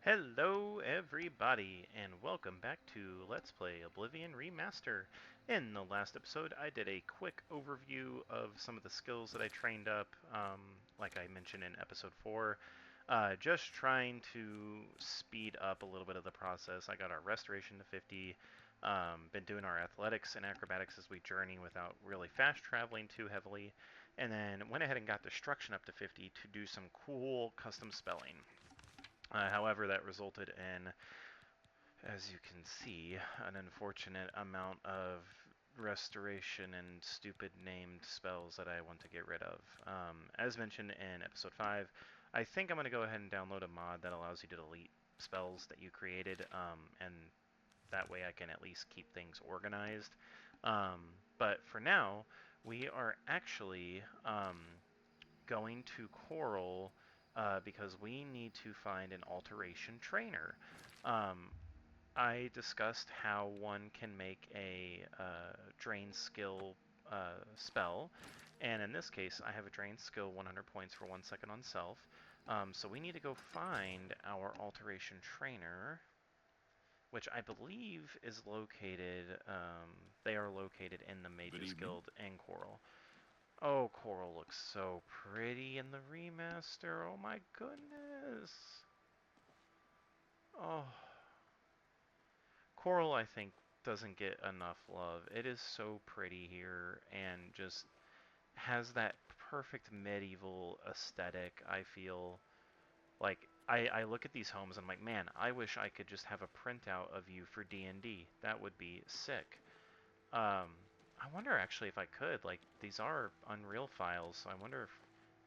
Hello everybody, and welcome back to Let's Play Oblivion Remaster. In the last episode, I did a quick overview of some of the skills that I trained up, like I mentioned in episode 4. Just trying to speed up a little bit of the process. I got our restoration to 50, been doing our athletics and acrobatics as we journey without really fast traveling too heavily, and then went ahead and got destruction up to 50 to do some cool custom spelling. However, that resulted in, as you can see, an unfortunate amount of restoration and stupid named spells that I want to get rid of. As mentioned in episode 5, I think I'm going to go ahead and download a mod that allows you to delete spells that you created, and that way I can at least keep things organized. But for now, we are actually going to Coral because we need to find an alteration trainer. Um, I discussed how one can make a drain skill spell, and in this case, I have a drain skill 100 points for 1 second on self. So we need to go find our alteration trainer, which I believe is located. They are located in the Mages Guild in Coral. Oh, Coral looks so pretty in the remaster. Oh my goodness. Oh. Coral, I think, doesn't get enough love. It is so pretty here and just has that perfect medieval aesthetic, I feel. Like, I look at these homes and I'm like, man, I wish I could just have a printout of you for D&D. That would be sick. Um, I wonder actually if I could. Like, these are Unreal files, so I wonder if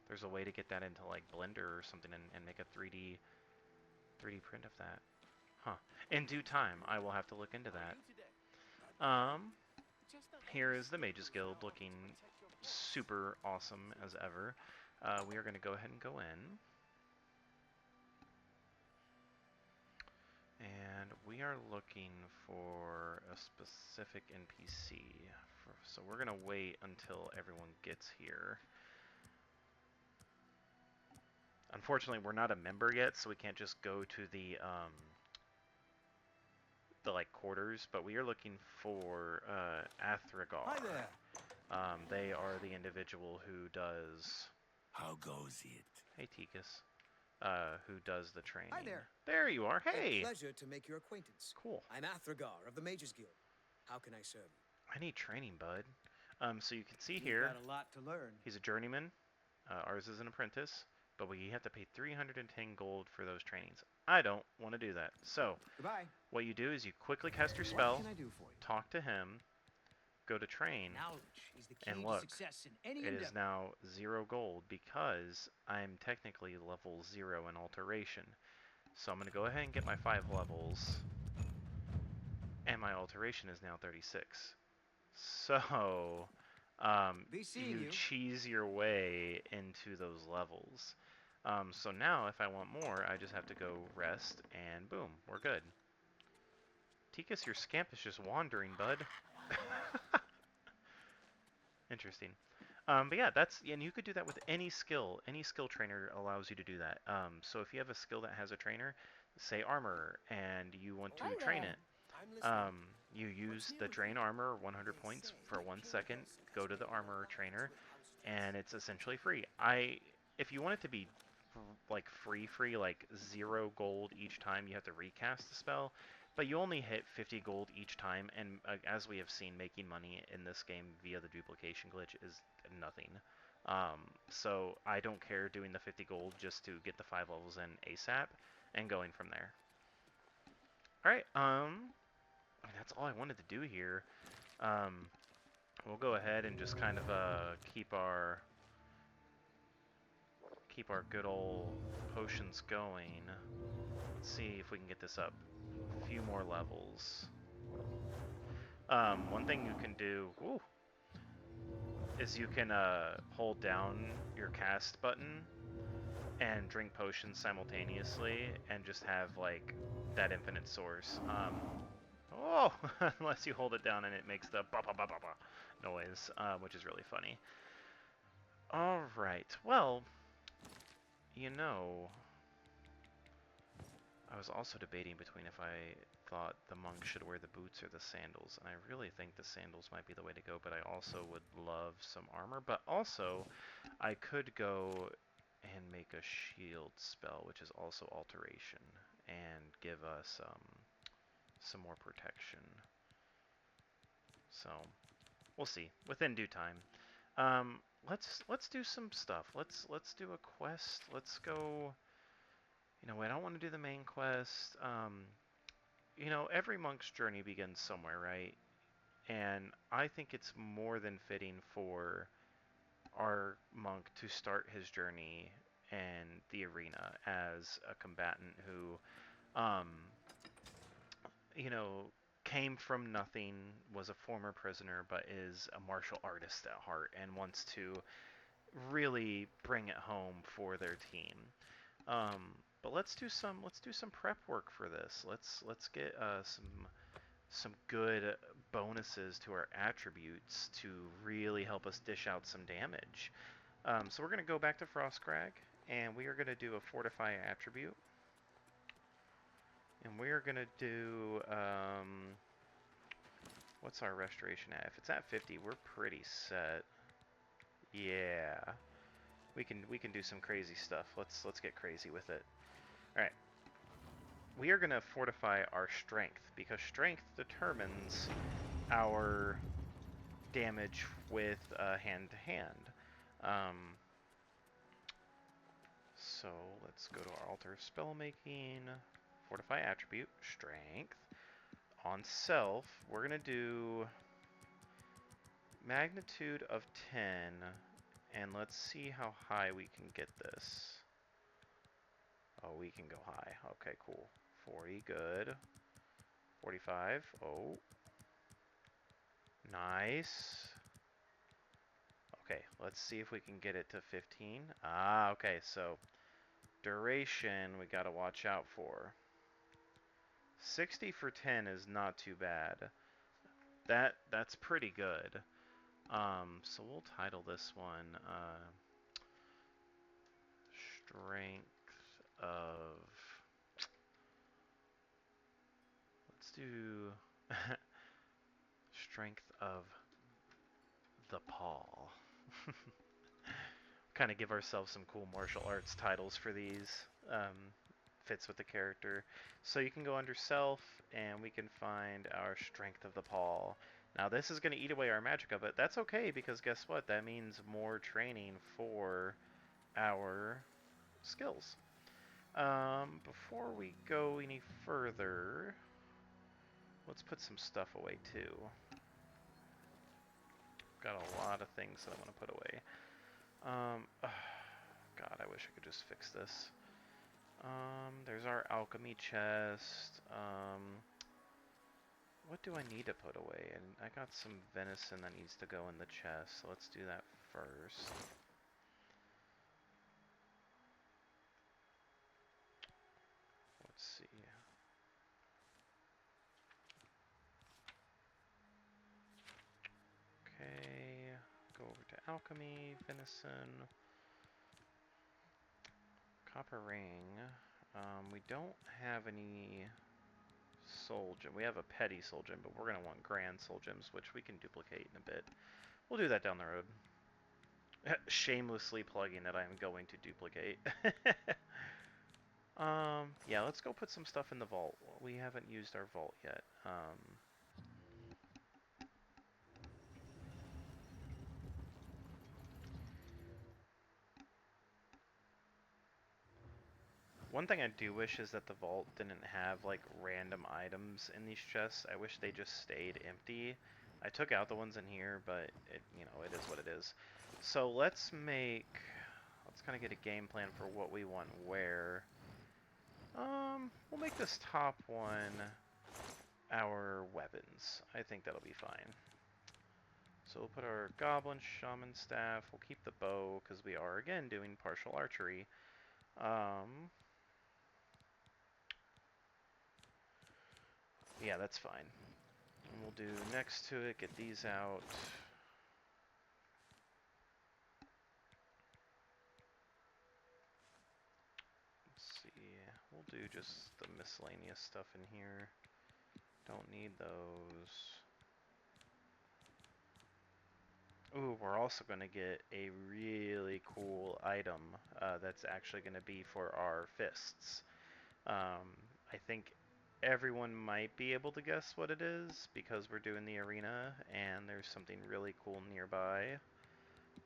there's a way to get that into like Blender or something and make a 3D print of that. Huh. In due time, I will have to look into that. Um, Here is the Mages Guild looking super awesome as ever. We are going to go ahead and go in. And we are looking for a specific NPC. So we're going to wait until everyone gets here. Unfortunately, we're not a member yet, so we can't just go to the like quarters, but we are looking for Athragar. Hi there. They are the individual who does. How goes it? Hey, Tikus. Who does the training? Hi there. There you are. Hey. A pleasure to make your acquaintance. Cool. I'm Athragar of the Mages Guild. How can I serve you? I need training, bud. So you can see You've here. got a lot to learn. He's a journeyman. Ours is an apprentice, but we have to pay 310 gold for those trainings. I don't want to do that. So, Goodbye. what you do is you quickly cast your spell, What can I do for you? talk to him, go to train, Knowledge is the key and to look, success in any it endeavor. is now 0 gold because I'm technically level 0 in alteration. So I'm going to go ahead and get my 5 levels, and my alteration is now 36. So, you cheese your way into those levels. So now, if I want more, I just have to go rest, and boom, we're good. Tikus, your scamp is just wandering, bud. Interesting. But yeah, and you could do that with any skill. Any skill trainer allows you to do that. So if you have a skill that has a trainer, say armor, and you want to train it, you use the drain armor 100 points for 1 second, go to the armor trainer, and it's essentially free. If you want it to be like free, like 0 gold each time you have to recast the spell, but you only hit 50 gold each time, and as we have seen, making money in this game via the duplication glitch is nothing. So I don't care doing the 50 gold just to get the 5 levels in ASAP and going from there. Alright, I mean, that's all I wanted to do here. We'll go ahead and just kind of keep our good old potions going. Let's see if we can get this up a few more levels. One thing you can do is you can hold down your cast button and drink potions simultaneously and just have like that infinite source. Unless you hold it down and it makes the ba ba ba ba ba noise, which is really funny. Alright, well, you know, I I was also debating between if I thought the monk should wear the boots or the sandals, and I really think the sandals might be the way to go, but I also would love some armor. But also, I could go and make a shield spell, which is also alteration, and give us some more protection. So, we'll see. Within due time. Let's do some stuff. Let's do a quest. Let's go. You know, wait, I don't want to do the main quest. You know, every monk's journey begins somewhere, right? And I think it's more than fitting for our monk to start his journey in the arena as a combatant who, you know, came from nothing, was a former prisoner, but is a martial artist at heart and wants to really bring it home for their team. But let's do some prep work for this. Let's get some good bonuses to our attributes to really help us dish out some damage. So we're going to go back to Frostcrag, and we are going to do a Fortify attribute. And we are going to do, what's our restoration at? If it's at 50, we're pretty set. Yeah, we can do some crazy stuff. Let's get crazy with it. All right, we are going to fortify our strength, because strength determines our damage with hand-to-hand. So let's go to our altar of spellmaking, fortify attribute, strength. On self, we're going to do magnitude of 10, and let's see how high we can get this. Oh, we can go high. Okay, cool. 40, good. 45, oh. Nice. Okay, let's see if we can get it to 15. Ah, okay, so duration we gotta watch out for. 60 for 10 is not too bad. That's pretty good. So we'll title this one Strength of. Let's do Strength of the Paw. Kind of give ourselves some cool martial arts titles for these. Fits with the character. So you can go under self, and we can find our Strength of the Paw. Now this is going to eat away our magicka, but that's okay, because guess what? That means more training for our skills. Before we go any further, let's put some stuff away too. Got a lot of things that I want to put away. God, I wish I could just fix this. There's our alchemy chest. What do I need to put away? And I got some venison that needs to go in the chest, so let's do that first. Let's see. Okay, go over to alchemy, venison, copper ring. We don't have any soul gem. We have a petty soul gem, but we're going to want grand soul gems, which we can duplicate in a bit. We'll do that down the road. Shamelessly plugging that I'm going to duplicate. Yeah, let's go put some stuff in the vault. We haven't used our vault yet. One thing I do wish is that the vault didn't have like random items in these chests. I wish they just stayed empty. I took out the ones in here, but it, you know, it is what it is. So let's kind of get a game plan for what we want where. We'll make this top one our weapons. I think that'll be fine. So we'll put our goblin shaman staff. We'll keep the bow because we are again doing partial archery. Yeah, that's fine. And we'll do next to it, get these out. Let's see, we'll do just the miscellaneous stuff in here. Don't need those. Ooh, we're also going to get a really cool item that's actually going to be for our fists. I think everyone might be able to guess what it is because we're doing the arena and there's something really cool nearby.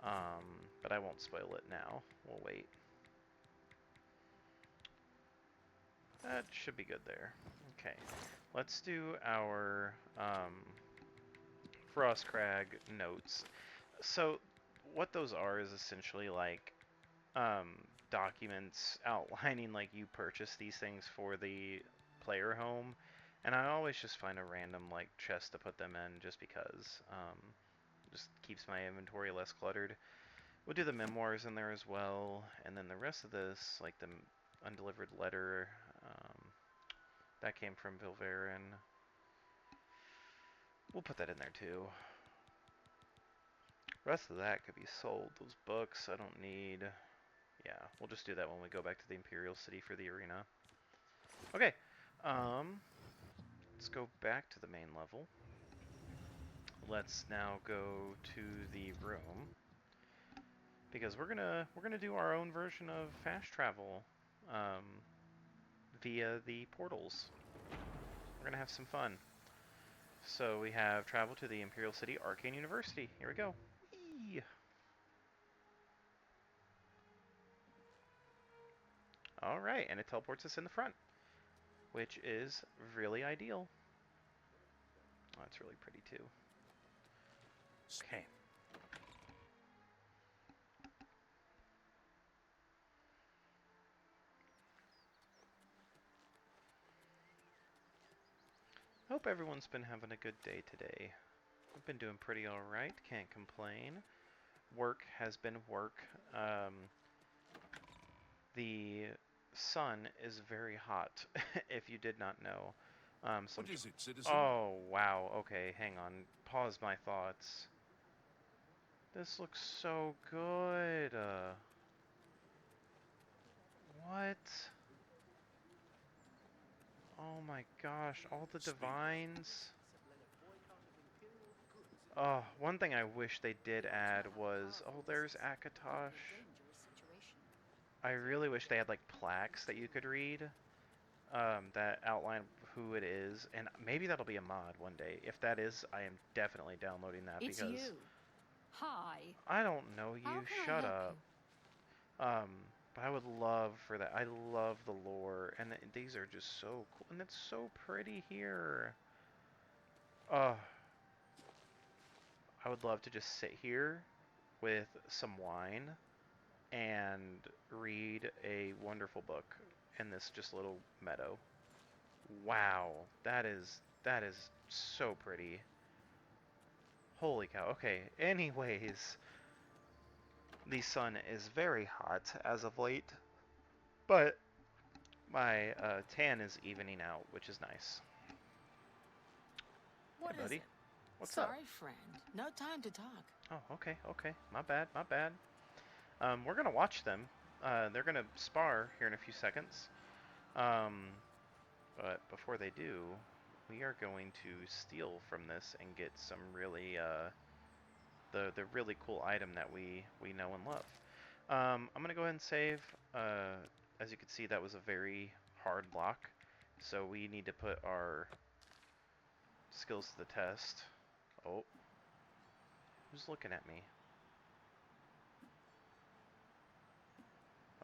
But I won't spoil it now. We'll wait. That should be good there. Okay, let's do our Frostcrag notes. So what those are is essentially like um, documents outlining like you purchase these things for the player home, and I always just find a random like chest to put them in just because just keeps my inventory less cluttered. We'll do the memoirs in there as well, and then the rest of this, like the undelivered letter, that came from Vilverin. We'll put that in there too. The rest of that could be sold. Those books I don't need. Yeah, we'll just do that when we go back to the Imperial City for the arena. Okay, let's go back to the main level. Let's now go to the room because we're gonna do our own version of fast travel via the portals. We're gonna have some fun. So we have travel to the Imperial City Arcane University. Here we go. Whee! All right, and it teleports us in the front, which is really ideal. Oh, it's really pretty too. Okay. Hope everyone's been having a good day today. I've been doing pretty alright, can't complain. Work has been work. The sun is very hot, if you did not know. What is it, citizen? Oh, wow, okay, hang on. Pause my thoughts. This looks so good. What? Oh my gosh, all the divines. Oh, one thing I wish they did add was, oh, there's Akatosh. I really wish they had like plaques that you could read that outline who it is, and maybe that'll be a mod one day. If that is, I am definitely downloading that It's because you. Hi. I don't know you. How can I Shut help up. But I would love for that. I love the lore, and these are just so cool, and it's so pretty here. Uh, I would love to just sit here with some wine and read a wonderful book in this just little meadow. Wow, that is so pretty. Holy cow. Okay, anyways, the sun is very hot as of late, but my tan is evening out, which is nice. What Hey, is buddy. it? What's up? Sorry, friend. No time to talk. Oh, okay, okay. My bad, my bad. We're gonna watch them. They're gonna spar here in a few seconds. Um, but before they do, we are going to steal from this and get some really the really cool item that we know and love. I'm gonna go ahead and save. As you can see, that was a very hard block, so we need to put our skills to the test. Oh, who's looking at me?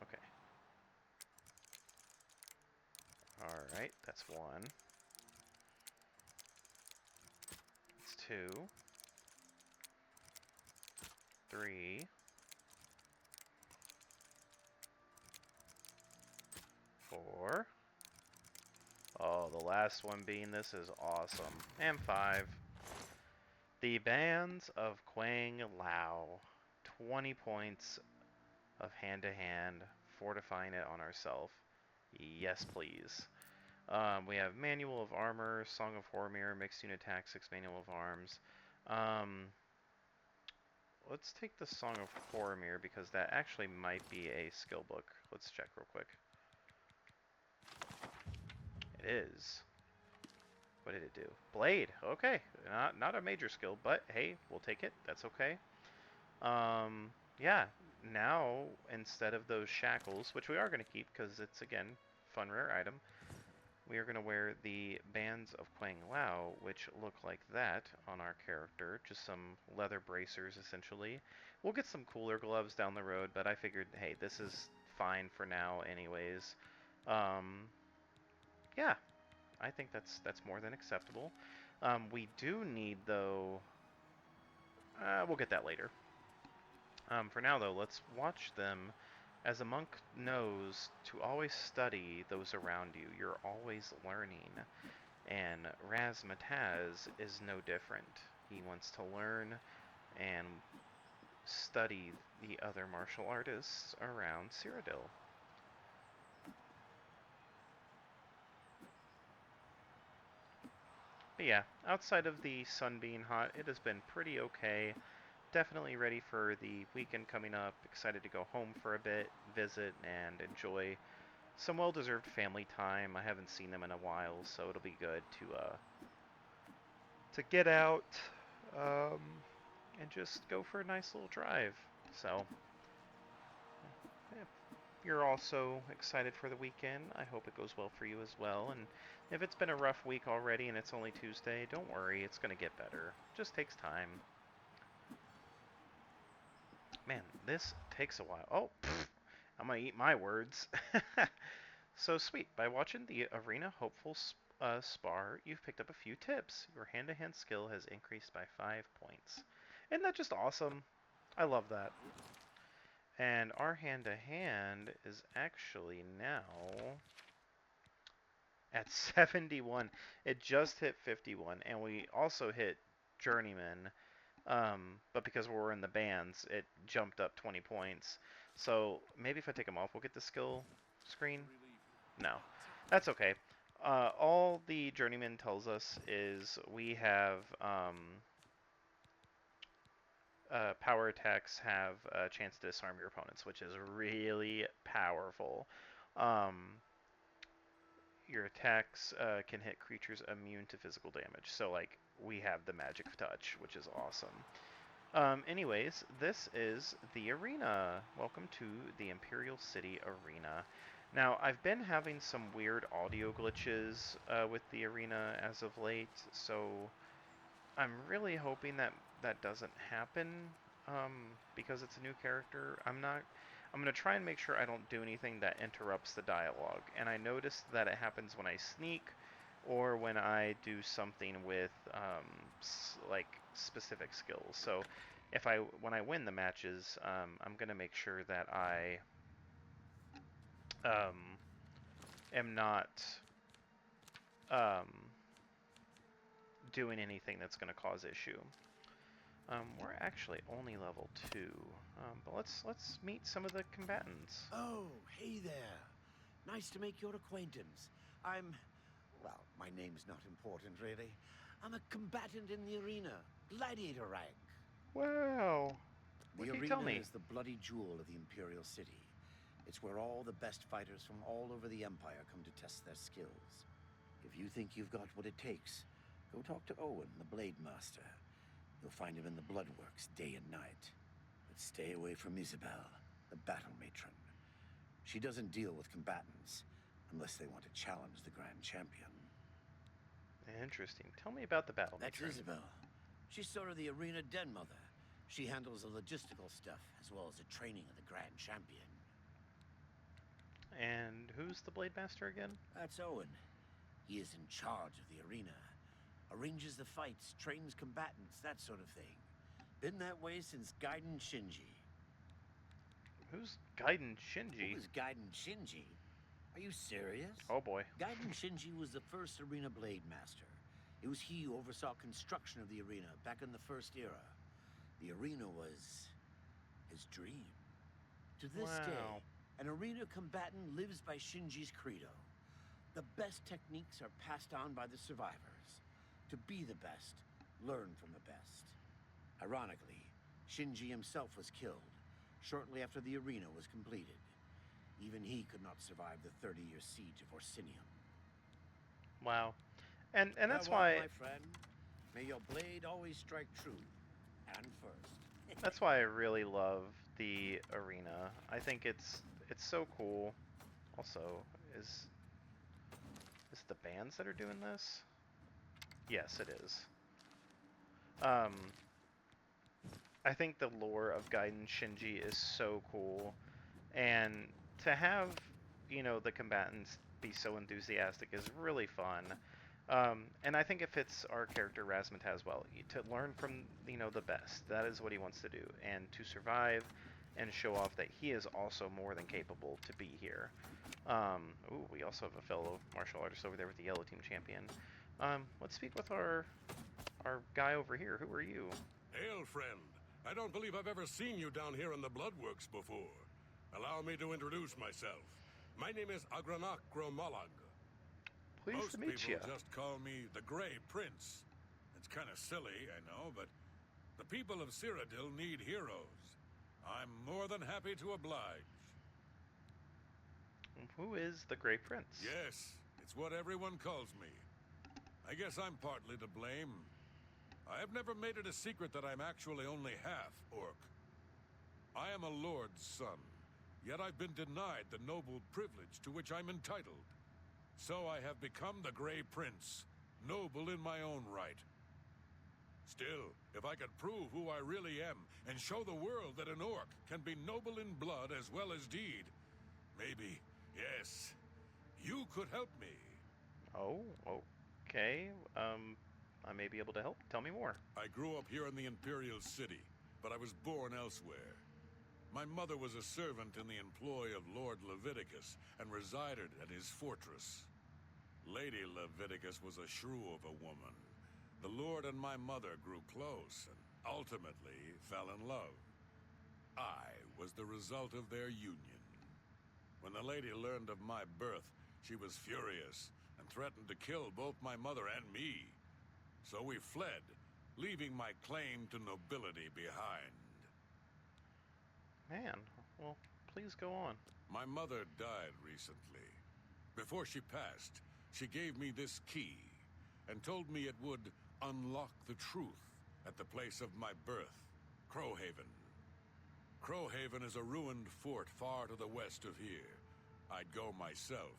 Okay. All right, that's one. That's two. Three. Four. Oh, the last one being this is awesome. And five. The Bands of Quang Lao. 20 points of hand-to-hand, fortifying it on ourselves. Yes, please. We have Manual of Armor, Song of Hormir, Mixed Unit Attack, 6 Manual of Arms. Let's take the Song of Hormir because that actually might be a skill book. Let's check real quick. is. What did it do? Blade. Okay. Not a major skill, but hey, we'll take it. That's okay. Yeah. Now, instead of those shackles, which we are going to keep because it's, again, fun rare item, we are going to wear the bands of Quang Lao, which look like that on our character. Just some leather bracers, essentially. We'll get some cooler gloves down the road, but I figured, hey, this is fine for now anyways. Yeah, I think that's more than acceptable. We do need, though... we'll get that later. For now, though, let's watch them. As a monk knows to always study those around you. You're always learning. And Razmataz is no different. He wants to learn and study the other martial artists around Cyrodiil. But yeah, outside of the sun being hot, it has been pretty okay. Definitely ready for the weekend coming up. Excited to go home for a bit, visit, and enjoy some well-deserved family time. I haven't seen them in a while, so it'll be good to get out and just go for a nice little drive. So, if you're also excited for the weekend, I hope it goes well for you as well. And if it's been a rough week already and it's only Tuesday, don't worry, it's going to get better. It just takes time. Man, this takes a while. Oh, pfft, I'm going to eat my words. So sweet. By watching the Arena Hopeful spar, you've picked up a few tips. Your hand-to-hand skill has increased by 5 points. Isn't that just awesome? I love that. And our hand-to-hand is actually now at 71. It just hit 51, and we also hit Journeyman. But because we're in the bands, it jumped up 20 points. So maybe if I take them off, we'll get the skill screen. No, that's okay. All the Journeyman tells us is we have power attacks have a chance to disarm your opponents, which is really powerful. Your attacks can hit creatures immune to physical damage. So, like, we have the magic touch, which is awesome. Anyways, this is the arena. Welcome to the Imperial City Arena. Now, I've been having some weird audio glitches with the arena as of late, so I'm really hoping that that doesn't happen because it's a new character. I'm going to try and make sure I don't do anything that interrupts the dialogue. And I noticed that it happens when I sneak or when I do something with like specific skills. So when I win the matches, I'm going to make sure that I am not doing anything that's going to cause issue. We're actually only level 2, but let's meet some of the combatants. Oh, hey there. Nice to make your acquaintance. Well, my name's not important, really. I'm a combatant in the arena, gladiator rank. Wow. What The can you tell me? arena is the bloody jewel of the Imperial City. It's where all the best fighters from all over the Empire come to test their skills. If you think you've got what it takes, go talk to Owen, the Blade Master. You'll find him in the Bloodworks day and night. But stay away from Isabel, the battle matron. She doesn't deal with combatants unless they want to challenge the Grand Champion. Interesting. Tell me about the battle That's matron. Isabel. She's sort of the arena den mother. She handles the logistical stuff as well as the training of the Grand Champion. And who's the Blade Master again? That's Owen. He is in charge of the arena. Arranges the fights, trains combatants, that sort of thing. Been that way since Gaiden Shinji. Who's Gaiden Shinji? Who is Gaiden Shinji? Are you serious? Oh boy. Gaiden Shinji was the first arena blade master. It was he who oversaw construction of the arena back in the First Era. The arena was his dream. To this day, an arena combatant lives by Shinji's credo. The best techniques are passed on by the survivors. To be the best, learn from the best. Ironically, Shinji himself was killed shortly after the arena was completed. Even he could not survive the 30-year siege of Orsinium. Wow. And that's Farewell, why my friend. May your blade always strike true and first. that's why I really love the arena. I think it's so cool. Also, is is it the bands that are doing this? Yes, it is. Um, I think the lore of Gaiden Shinji is so cool, and to have, the combatants be so enthusiastic is really fun. And I think it fits our character Razmataz well. To learn from, the best. That is what he wants to do, and to survive and show off that he is also more than capable to be here. Ooh, we also have a fellow martial artist over there with the yellow team champion. Let's speak with our guy over here. Who are you? Hail, friend. I don't believe I've ever seen you down here in the Bloodworks before. Allow me to introduce myself. My name is Agranak Gromalag. Pleased to Most meet people you. just call me the Grey Prince. It's kind of silly, I know, but the people of Cyrodiil need heroes. I'm more than happy to oblige. Who is the Grey Prince? Yes, it's what everyone calls me. I guess I'm partly to blame. I have never made it a secret that I'm actually only half orc. I am a lord's son, yet I've been denied the noble privilege to which I'm entitled. So I have become the Grey Prince, noble in my own right. Still, if I could prove who I really am and show the world that an orc can be noble in blood as well as deed, maybe, yes, you could help me. Oh, okay. I may be able to help. Tell me more. I grew up here in the Imperial City, but I was born elsewhere. My mother was a servant in the employ of Lord Leviticus and resided at his fortress. Lady Leviticus was a shrew of a woman. The Lord and my mother grew close and ultimately fell in love. I was the result of their union. When the lady learned of my birth, she was furious and threatened to kill both my mother and me. So we fled, leaving my claim to nobility behind. Man, well, please go on. My mother died recently. Before she passed, she gave me this key and told me it would unlock the truth at the place of my birth, Crowhaven. Crowhaven is a ruined fort far to the west of here. I'd go myself,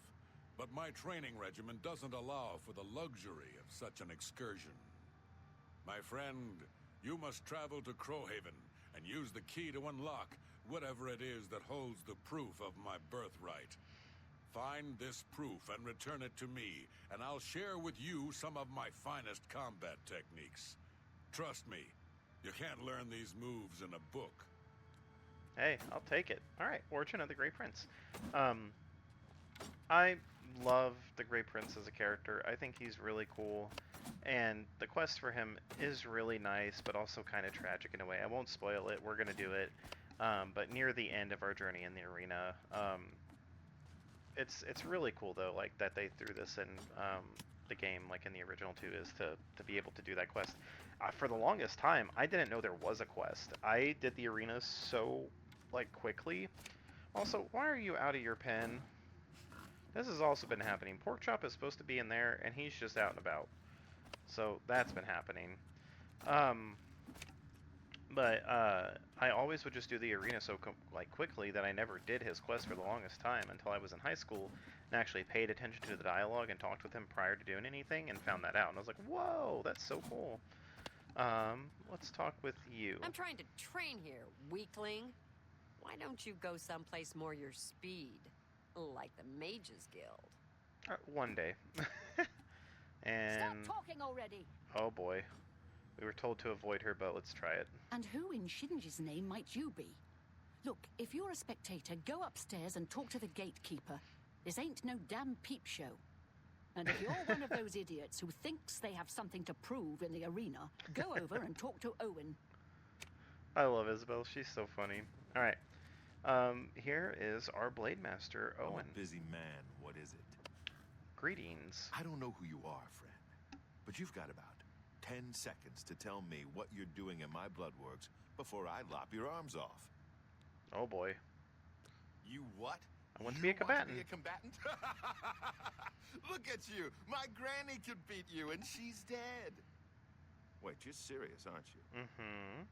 but my training regimen doesn't allow for the luxury of such an excursion. My friend, you must travel to Crowhaven and use the key to unlock whatever it is that holds the proof of my birthright. Find this proof and return it to me, and I'll share with you some of my finest combat techniques. Trust me, you can't learn these moves in a book. Hey, I'll take it. Alright, Origin of the Grey Prince. I love the Grey Prince as a character. I think he's really cool. And the quest for him is really nice, but also kind of tragic in a way. I won't spoil it. We're going to do it. But near the end of our journey in the arena, it's really cool, though, like, that they threw this in the game, like in the original too, is to be able to do that quest. For the longest time, I didn't know there was a quest. I did the arena so, like, quickly. Also, why are you out of your pen? This has also been happening. Porkchop is supposed to be in there, and he's just out and about. So that's been happening. But I always would just do the arena so quickly that I never did his quest for the longest time until I was in high school and actually paid attention to the dialogue and talked with him prior to doing anything and found that out. And I was like, whoa, that's so cool. Let's talk with you. I'm trying to train here, weakling. Why don't you go someplace more your speed? Like the Mages Guild. One day. And... Stop talking already! Oh boy. We were told to avoid her, but let's try it. And who in Shinji's name might you be? Look, if you're a spectator, go upstairs and talk to the gatekeeper. This ain't no damn peep show. And if you're one of those idiots who thinks they have something to prove in the arena, go over and talk to Owen. I love Isabel. She's so funny. Alright. Here is our Blade Master, Owen. I'm a busy man. What is it? Greetings. I don't know who you are, friend. But you've got about 10 seconds to tell me what you're doing in my Bloodworks before I lop your arms off. Oh boy. You what? I want to be a combatant. Want to be a combatant? Look at you. My granny could beat you, and she's dead. Wait, you're serious, aren't you? Mm-hmm.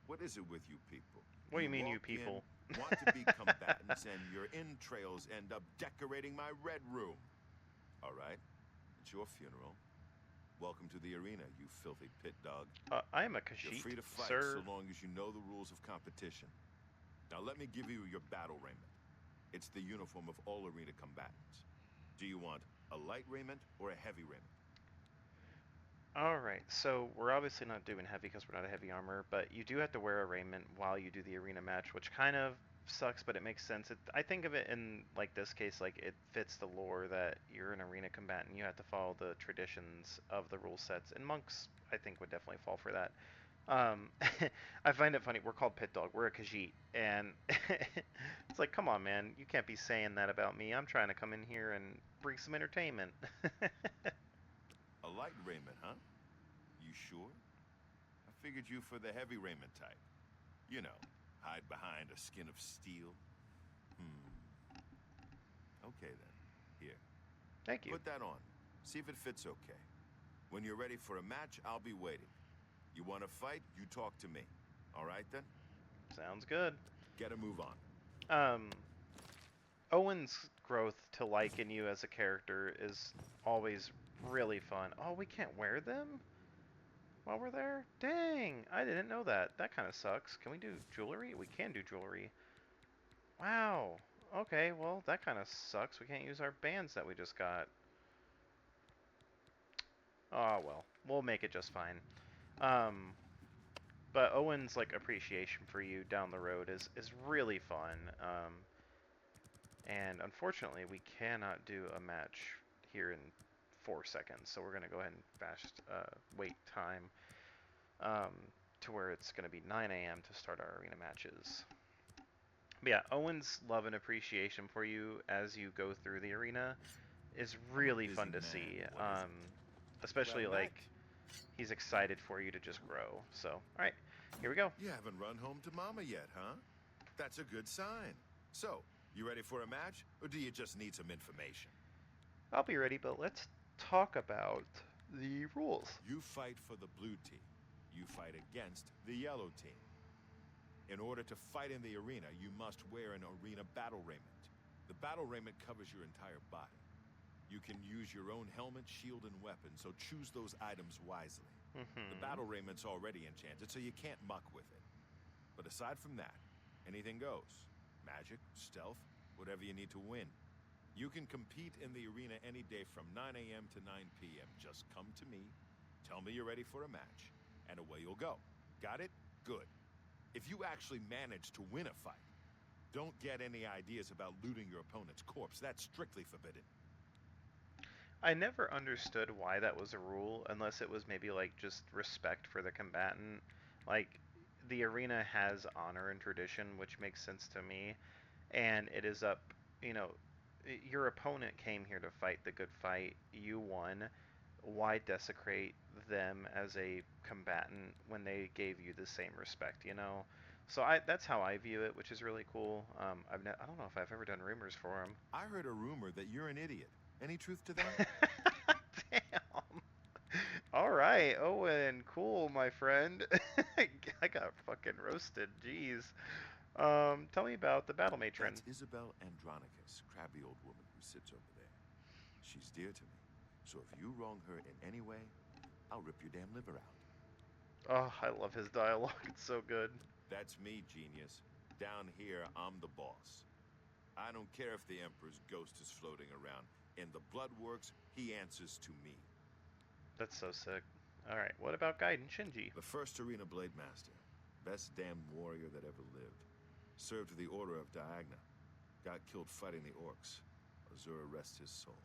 What is it with you people? What do you mean, you walk people? in, want to be combatants, and your entrails end up decorating my red room. All right, it's your funeral. Welcome to the arena, you filthy pit dog. I am a You're Khajiit, free to fight sir. so long as you know the rules of competition. Now let me give you your battle raiment. It's the uniform of all arena combatants. Do you want a light raiment or a heavy raiment? Alright, so we're obviously not doing heavy because we're not a heavy armor, but you do have to wear a raiment while you do the arena match, which kind of sucks, but it makes sense. I think of it in, like, this case, like, it fits the lore that you're an arena combatant. You have to follow the traditions of the rule sets, and monks, I think, would definitely fall for that. I find it funny. We're called Pit Dog. We're a Khajiit, and it's like, come on, man. You can't be saying that about me. I'm trying to come in here and bring some entertainment. A light raiment, huh? You sure? I figured you for the heavy raiment type. You know, hide behind a skin of steel. Okay then. Here. Thank you. Put that on. See if it fits okay. When you're ready for a match, I'll be waiting. You want to fight, you talk to me. All right then? Sounds good. Get a move on. Owen's growth to liking you as a character is always really fun. Oh, we can't wear them while we're there? Dang, I didn't know that. That kind of sucks. Can we do jewelry? We can do jewelry. Wow. Okay, well, that kind of sucks. We can't use our bands that we just got. Oh, well. We'll make it just fine. But Owen's, like, appreciation for you down the road is really fun. And unfortunately, we cannot do a match here in 4 seconds, so we're going to go ahead and fast wait time to where it's going to be 9 a.m. to start our arena matches. But yeah, Owen's love and appreciation for you as you go through the arena is really fun to see. Especially, Well like, he's excited for you to just grow. So, alright, here we go. You haven't run home to Mama yet, huh? That's a good sign. So, you ready for a match, or do you just need some information? I'll be ready, but let's talk about the rules. You fight for the blue team. You fight against the yellow team. In order to fight in the arena, you must wear an arena battle raiment. The battle raiment covers your entire body. You can use your own helmet, shield, and weapon, so choose those items wisely. The battle raiment's already enchanted, so you can't muck with it. But aside from that, anything goes. Magic, stealth, whatever you need to win. You can compete in the arena any day from 9 a.m. to 9 p.m. Just come to me, tell me you're ready for a match, and away you'll go. Got it? Good. If you actually manage to win a fight, don't get any ideas about looting your opponent's corpse. That's strictly forbidden. I never understood why that was a rule, unless it was maybe, like, just respect for the combatant. Like, the arena has honor and tradition, which makes sense to me, and it is up, you know, your opponent came here to fight the good fight, you won. Why desecrate them as a combatant when they gave you the same respect, you know? So that's how I view it, which is really cool. I don't know if I've ever done rumors for him. I heard a rumor that you're an idiot. Any truth to that? Damn. All right, Owen, cool, my friend. I got fucking roasted. Jeez. Tell me about the battle matron. That's Isabel Andronicus, crabby old woman who sits over there. She's dear to me, so if you wrong her in any way, I'll rip your damn liver out. Oh, I love his dialogue. It's so good. That's me, genius. Down here, I'm the boss. I don't care if the Emperor's ghost is floating around. In the Bloodworks, he answers to me. That's so sick. Alright, what about Gaiden Shinji? The first Arena Blade Master. Best damn warrior that ever lived. Served to the Order of Diagna. Got killed fighting the Orcs. Azura rest his soul.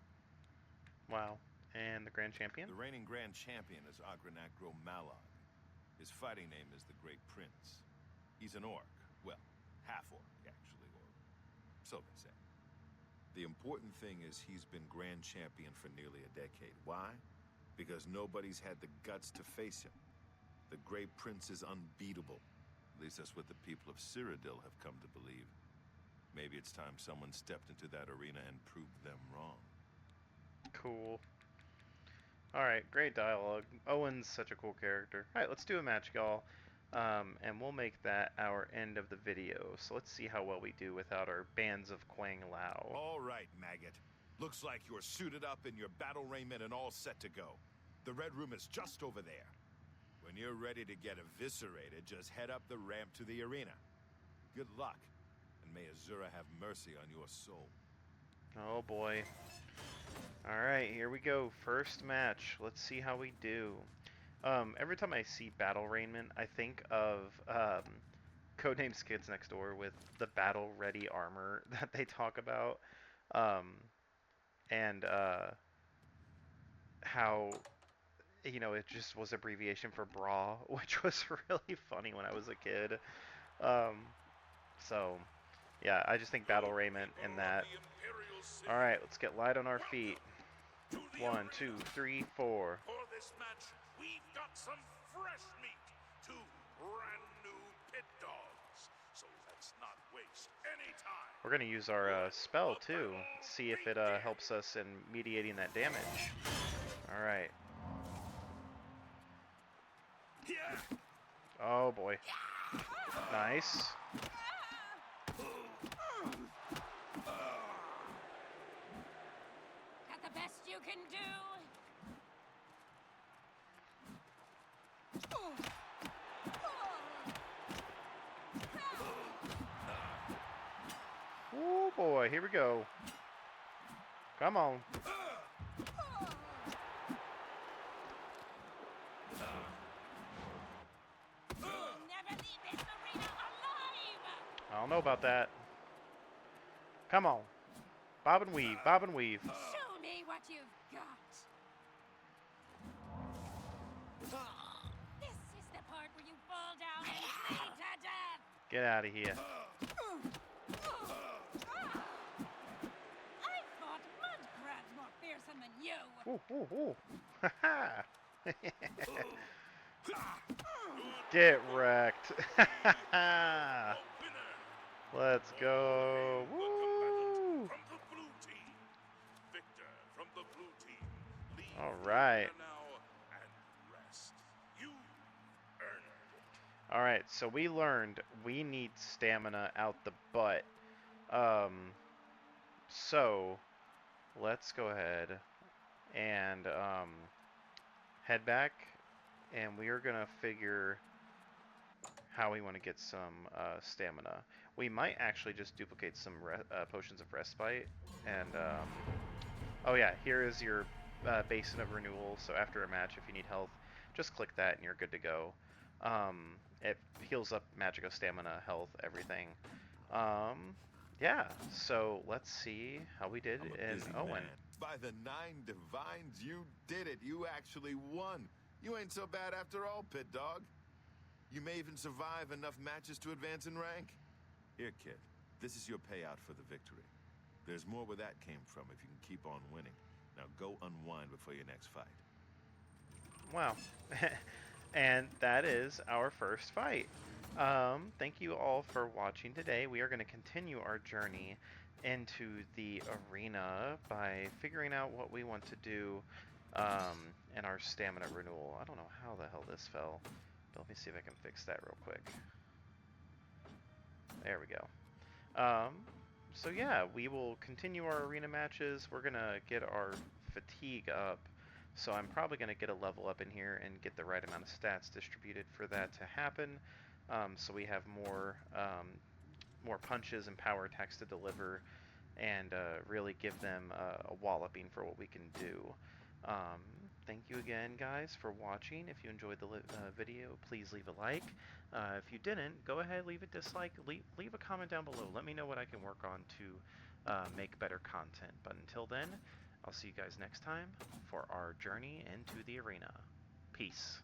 Wow. And the Grand Champion? The reigning Grand Champion is Agranacro Malog. His fighting name is the Great Prince. He's an orc. Well, half-orc, actually, or so they say. The important thing is he's been Grand Champion for nearly a decade. Why? Because nobody's had the guts to face him. The Great Prince is unbeatable. At least that's what the people of Cyrodiil have come to believe. Maybe it's time someone stepped into that arena and proved them wrong. Cool. Alright, great dialogue. Owen's such a cool character. Alright, let's do a match, y'all. And we'll make that our end of the video. So let's see how well we do without our bands of Quang Lao. All right, Maggot. Looks like you're suited up in your battle raiment and all set to go. The Red Room is just over there. When you're ready to get eviscerated, just head up the ramp to the arena. Good luck, and may Azura have mercy on your soul. Oh boy. Alright, here we go. First match. Let's see how we do. Every time I see battle raiment, I think of Codename Skids Next Door with the battle ready armor that they talk about. And how, you know, it just was abbreviation for bra, which was really funny when I was a kid. So, yeah, I just think battle raiment and that. Alright, let's get light on our feet. 1, 2, 3, 4. For this match, we've got some fresh meat. 2 brand new pit dogs. So let's not waste any time. We're going to use our spell, too. See if it helps us in mediating that damage. Alright. Oh, boy. Nice. That the best you can do? Oh, boy. Here we go. Come on. I don't know about that. Come on. Bob and weave, bob and weave. Show me what you've got. This is the part where you fall down and bleed to death. Get out of here. I fought mud crabs more fearsome than you. Ooh, ooh, ooh. Get wrecked. Let's go. Woo. From the blue team, Victor from the blue team. Leave All right. now and rest. You earned it. All right, so we learned we need stamina out the butt. So let's go ahead and head back, and we are gonna figure how we want to get some stamina. We might actually just duplicate some potions of respite, and oh yeah, here is your basin of renewal. So after a match, if you need health, just click that and you're good to go. It heals up Magica, stamina, health, everything. Yeah, so let's see how we did in Owen. Man. By the 9 divines, you did it. You actually won. You ain't so bad after all, Pit Dog. You may even survive enough matches to advance in rank. Here, kid, this is your payout for the victory. There's more where that came from if you can keep on winning. Now go unwind before your next fight. Wow. And that is our first fight. Thank you all for watching today. We are going to continue our journey into the arena by figuring out what we want to do in our stamina renewal. I don't know how the hell this fell. Let me see if I can fix that real quick. There we go. So yeah, we will continue our arena matches. We're gonna get our fatigue up. So I'm probably gonna get a level up in here and get the right amount of stats distributed for that to happen. So we have more punches and power attacks to deliver, and really give them a walloping for what we can do. Thank you again, guys, for watching. If you enjoyed the video, please leave a like. If you didn't, go ahead, leave a dislike. Leave a comment down below. Let me know what I can work on to make better content. But until then, I'll see you guys next time for our journey into the arena. Peace.